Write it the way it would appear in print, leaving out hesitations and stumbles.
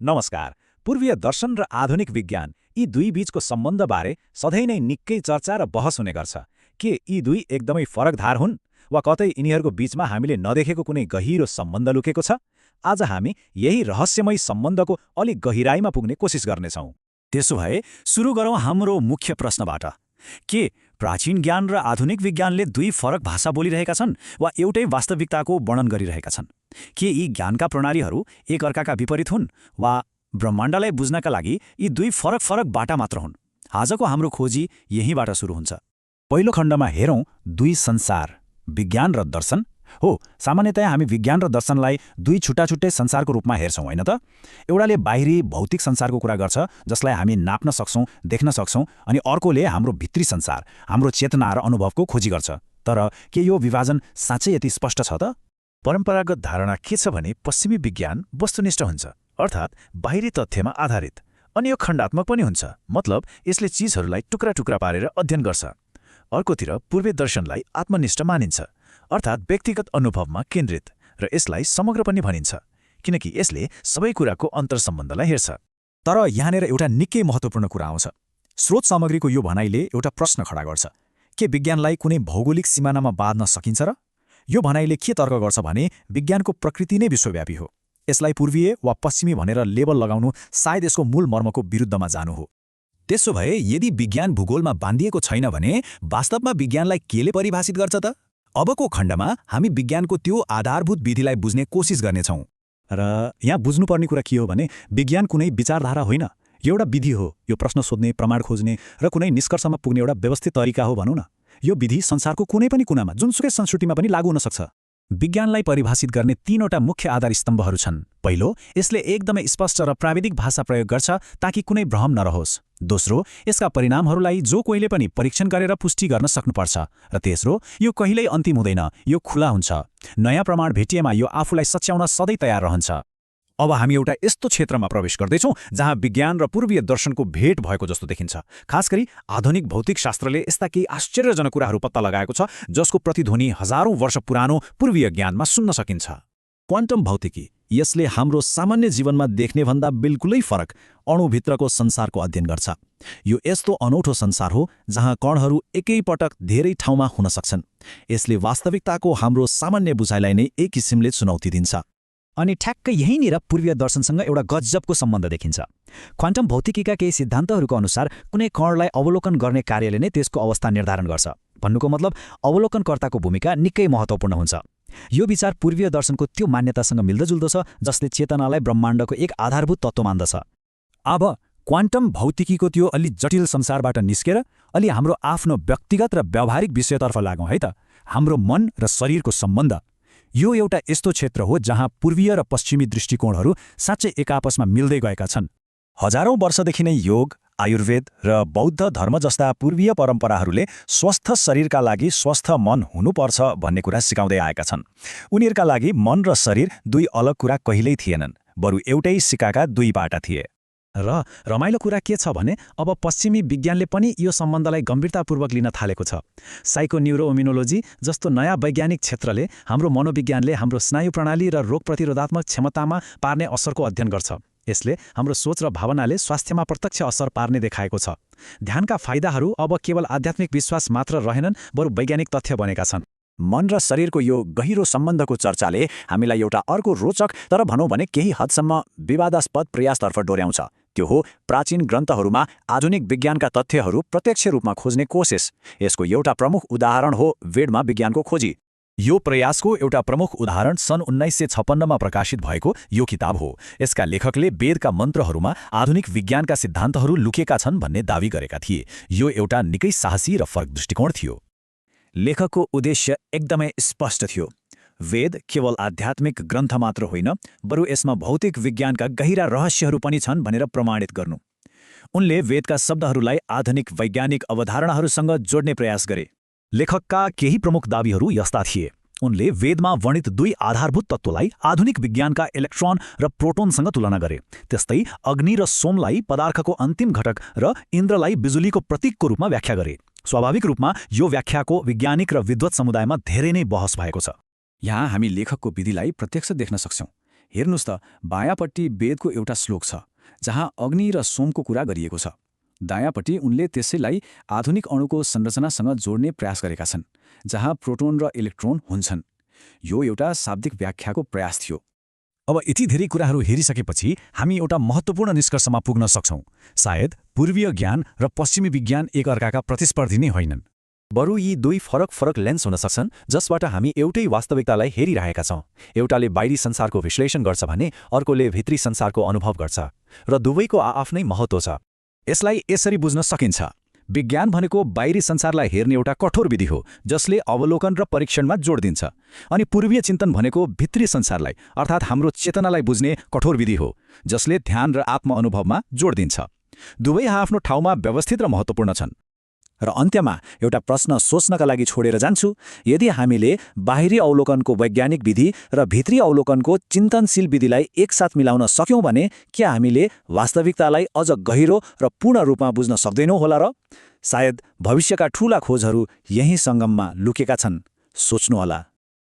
नमस्कार। पूर्वीय दर्शन र आधुनिक विज्ञान यी दुई बीचको सम्बन्धबारे सधैँ नै निकै चर्चा र बहस हुने गर्छ। के यी दुई एकदमै फरक धार हुन् वा कतै यिनीहरूको बीचमा हामीले नदेखेको कुनै गहिरो सम्बन्ध लुकेको छ? आज हामी यही रहस्यमय सम्बन्धको अलिक गहिराईमा पुग्ने कोसिस गर्नेछौँ। त्यसो भए सुरु गरौँ हाम्रो मुख्य प्रश्नबाट। के प्राचीन ज्ञान र आधुनिक विज्ञानले दुई फरक भाषा बोलिरहेका छन् वा एउटै वास्तविकताको वर्णन गरिरहेका छन्? के यी ज्ञानका प्रणालीहरू एकअर्काका विपरीत हुन् वा ब्रह्माण्डलाई बुझ्नका लागि यी दुई फरक फरक बाटा मात्र हुन्? आजको हाम्रो खोजी यहीँबाट सुरु हुन्छ। पहिलो खण्डमा हेरौँ दुई संसार, विज्ञान र दर्शन। हो, सामान्यतया हामी विज्ञान र दर्शनलाई दुई छुट्टा-छुट्टै संसारको रूपमा हेर्छौँ, होइन त? एउटाले बाहिरी भौतिक संसारको कुरा गर्छ, जसलाई हामी नाप्न सक्छौँ, देख्न सक्छौँ, अनि अर्कोले हाम्रो भित्री संसार, हाम्रो चेतना र अनुभवको खोजी गर्छ। तर के यो विभाजन साँच्चै यति स्पष्ट छ त? परम्परागत धारणा के छ भने पश्चिमी विज्ञान वस्तुनिष्ठ हुन्छ, अर्थात् बाहिरी तथ्यमा आधारित, अनि यो खण्डात्मक पनि हुन्छ, मतलब यसले चीजहरूलाई टुक्रा टुक्रा पारेर अध्ययन गर्छ। अर्कोतिर पूर्वीय दर्शनलाई आत्मनिष्ठ मानिन्छ, अर्थात् व्यक्तिगत अनुभवमा केन्द्रित, र यसलाई समग्र पनि भनिन्छ, किनकि यसले सबै कुराको अन्तर्सम्बन्धलाई हेर्छ। तर यहाँनिर एउटा निकै महत्त्वपूर्ण कुरा आउँछ। स्रोत सामग्रीको यो भनाइले एउटा प्रश्न खडा गर्छ। के विज्ञानलाई कुनै भौगोलिक सिमानामा बाँध्न सकिन्छ र? यो भनाइले के तर्क गर्छ भने विज्ञानको प्रकृति नै विश्वव्यापी हो। यसलाई पूर्वीय वा पश्चिमी भनेर लेबल लगाउनु सायद यसको मूल मर्मको विरुद्धमा जानु हो। त्यसो भए यदि विज्ञान भूगोलमा बाँधिएको छैन भने वास्तवमा विज्ञानलाई केले परिभाषित गर्छ त? अबको खण्डमा हामी विज्ञानको त्यो आधारभूत विधिलाई बुझ्ने कोसिस गर्नेछौँ। र यहाँ बुझ्नुपर्ने कुरा के हो भने विज्ञान कुनै विचारधारा होइन, यो एउटा विधि हो। यो प्रश्न सोध्ने, प्रमाण खोज्ने र कुनै निष्कर्षमा पुग्ने एउटा व्यवस्थित तरिका हो भनौँ न। यो विधि संसारको कुनै पनि कुनामा, जुनसुकै संस्कृतिमा पनि लागू हुन सक्छ। विज्ञानलाई परिभाषित गर्ने तीनवटा मुख्य आधार स्तम्भहरू छन्। पहिलो, यसले एकदमै स्पष्ट र प्राविधिक भाषा प्रयोग गर्छ ताकि कुनै भ्रम नरहोस्। दोस्रो, यसका परिणामहरूलाई जो कोहीले पनि परीक्षण गरेर पुष्टि गर्न सक्नुपर्छ। र तेस्रो, यो कहिल्यै अन्तिम हुँदैन, यो खुला हुन्छ। नयाँ प्रमाण भेटिएमा यो आफूलाई सच्याउन सधैँ तयार रहन्छ। अब हामी एउटा यस्तो क्षेत्रमा प्रवेश गर्दैछौँ जहाँ विज्ञान र पूर्वीय दर्शनको भेट भएको जस्तो देखिन्छ। खास गरी आधुनिक भौतिक शास्त्रले यस्ता केही आश्चर्यजनक कुराहरू पत्ता लगाएको छ जसको प्रतिध्वनि हजारौं वर्ष पुरानो पूर्वीय ज्ञानमा सुन्न सकिन्छ। क्वान्टम भौतिकी, यसले हाम्रो सामान्य जीवनमा देख्ने भन्दा बिल्कुलै फरक अणुभित्रको संसारको अध्ययन गर्छ। यो यस्तो अनौठो संसार हो जहाँ कणहरू एकैपटक धेरै ठाउँमा हुन सक्छन्। यसले वास्तविकताको हाम्रो सामान्य बुझाइलाई नै एक किसिमले चुनौती दिन्छ। अनि ठ्याक्कै यहीँनिर पूर्वीय दर्शनसँग एउटा गजबको सम्बन्ध देखिन्छ। क्वान्टम भौतिकीका केही सिद्धान्तहरूको अनुसार कुनै कणलाई अवलोकन गर्ने कार्यले नै त्यसको अवस्था निर्धारण गर्छ। भन्नुको मतलब अवलोकनकर्ताको भूमिका निकै महत्त्वपूर्ण हुन्छ। यो विचार पूर्वीय दर्शनको त्यो मान्यतासँग मिल्दोजुल्दो छ जसले चेतनालाई ब्रह्माण्डको एक आधारभूत तत्त्व मान्दछ। अब क्वान्टम भौतिकीको त्यो अलि जटिल संसारबाट निस्केर अलि हाम्रो आफ्नो व्यक्तिगत र व्यावहारिक विषयतर्फ लागौँ है त। हाम्रो मन र शरीरको सम्बन्ध। यो एउटा यस्तो क्षेत्र हो जहाँ पूर्वीय र पश्चिमी दृष्टिकोणहरू साँच्चै एकाआपसमा मिल्दै गएका छन्। हजारौं वर्षदेखि नै योग, आयुर्वेद र बौद्ध धर्म जस्ता पूर्वीय परम्पराहरूले स्वस्थ शरीरका लागि स्वस्थ मन हुनुपर्छ भन्ने कुरा सिकाउँदै आएका छन्। उनीहरूका लागि मन र शरीर दुई अलग कुरा कहिल्यै थिएनन्, बरु एउटै सिक्काका दुई पाटा थिए। र रमाइलो कुरा के छ भने अब पश्चिमी विज्ञानले पनि यो सम्बन्धलाई गम्भीरतापूर्वक लिन थालेको छ। साइकोन्युरोइम्युनोलोजी जस्तो नयाँ वैज्ञानिक क्षेत्रले हाम्रो मनोविज्ञानले हाम्रो स्नायु प्रणाली र रोग प्रतिरोधात्मक क्षमतामा पार्ने असरको अध्ययन गर्छ। यसले हाम्रो सोच र भावनाले स्वास्थ्यमा प्रत्यक्ष असर पार्ने देखाएको छ। ध्यानका फाइदाहरू अब केवल आध्यात्मिक विश्वास मात्र रहेनन्, बरु वैज्ञानिक तथ्य बनेका छन्। मन र शरीरको यो गहिरो सम्बन्धको चर्चाले हामीलाई एउटा अर्को रोचक तर भनौँ भने केही हदसम्म विवादास्पद प्रयासतर्फ डोर्याउँछ। त्यो हो प्राचीन ग्रन्थहरूमा आधुनिक विज्ञानका तथ्यहरू प्रत्यक्ष रूपमा खोज्ने कोसिस। यसको एउटा प्रमुख उदाहरण हो वेदमा विज्ञानको खोजी। यो प्रयासको एउटा प्रमुख उदाहरण सन् 1956मा प्रकाशित भएको यो किताब हो। यसका लेखकले वेदका मन्त्रहरूमा आधुनिक विज्ञानका सिद्धान्तहरू लुकेका छन् भन्ने दावी गरेका थिए। यो एउटा निकै साहसी र फरक दृष्टिकोण थियो। लेखकको उद्देश्य एकदमै स्पष्ट थियो। वेद केवल आध्यात्मिक ग्रन्थ मात्र होइन, बरु यसमा भौतिक विज्ञानका गहिरा रहस्यहरू पनि छन् भनेर प्रमाणित गर्नु। उनले वेदका शब्दहरूलाई आधुनिक वैज्ञानिक अवधारणाहरूसँग जोड्ने प्रयास गरे। लेखकका केही प्रमुख दावीहरू यस्ता थिए। उनले वेदमा वर्णित दुई आधारभूत तत्त्वलाई आधुनिक विज्ञानका इलेक्ट्रोन र प्रोटोनसँग तुलना गरे। त्यस्तै अग्नि र सोमलाई पदार्थको अन्तिम घटक र इन्द्रलाई बिजुलीको प्रतीकको रूपमा व्याख्या गरे। स्वाभाविक रूपमा यो व्याख्याको वैज्ञानिक र विद्वत समुदायमा धेरै नै बहस भएको छ। यहाँ हामी लेखकको विधिलाई प्रत्यक्ष देख्न सक्छौँ। हेर्नुस् त बायाँपट्टि वेदको एउटा श्लोक छ जहाँ अग्नि र सोमको कुरा गरिएको छ। दायाँपट्टि उनले त्यसैलाई आधुनिक अणुको संरचनासँग जोड्ने प्रयास गरेका छन् जहाँ प्रोटोन र इलेक्ट्रोन हुन्छन्। यो एउटा शाब्दिक व्याख्याको प्रयास थियो। अब यति धेरै कुराहरू हेरिसकेपछि हामी एउटा महत्त्वपूर्ण निष्कर्षमा पुग्न सक्छौं। सायद पूर्वीय ज्ञान र पश्चिमी विज्ञान एकअर्काका प्रतिस्पर्धी नै होइनन्। बरु यी दुई फरक फरक लेन्स हुन सक्छन् जसबाट हामी एउटै वास्तविकतालाई हेरिरहेका छौं। एउटाले बाहिरी संसारको विश्लेषण गर्छ भने अर्कोले भित्री संसारको अनुभव गर्छ र दुवैको आआफ्नै महत्त्व छ। यसलाई यसरी बुझ्न सकिन्छ। विज्ञान भनेको बाहिरी संसारलाई हेर्ने एउटा कठोर विधि हो जसले अवलोकन र परीक्षणमा जोड दिन्छ। अनि पूर्वीय चिन्तन भनेको भित्री संसारलाई अर्थात् हाम्रो चेतनालाई बुझ्ने कठोर विधि हो जसले ध्यान र आत्म-अनुभवमा जोड दिन्छ। दुवै आफ्नो ठाउँमा व्यवस्थित र महत्त्वपूर्ण छन्। र अन्त्यमा एउटा प्रश्न सोच्नका लागि छोडेर जान्छु। यदि हामीले बाहिरी अवलोकनको वैज्ञानिक विधि र भित्री अवलोकनको चिन्तनशील विधिलाई एकसाथ मिलाउन सक्यौं भने क्या हामीले वास्तविकतालाई अझ गहिरो र पूर्ण रूपमा बुझ्न सक्दैनौँ होला र? सायद भविष्यका ठूला खोजहरू यही सङ्गममा लुकेका छन्। सोच्नुहोला।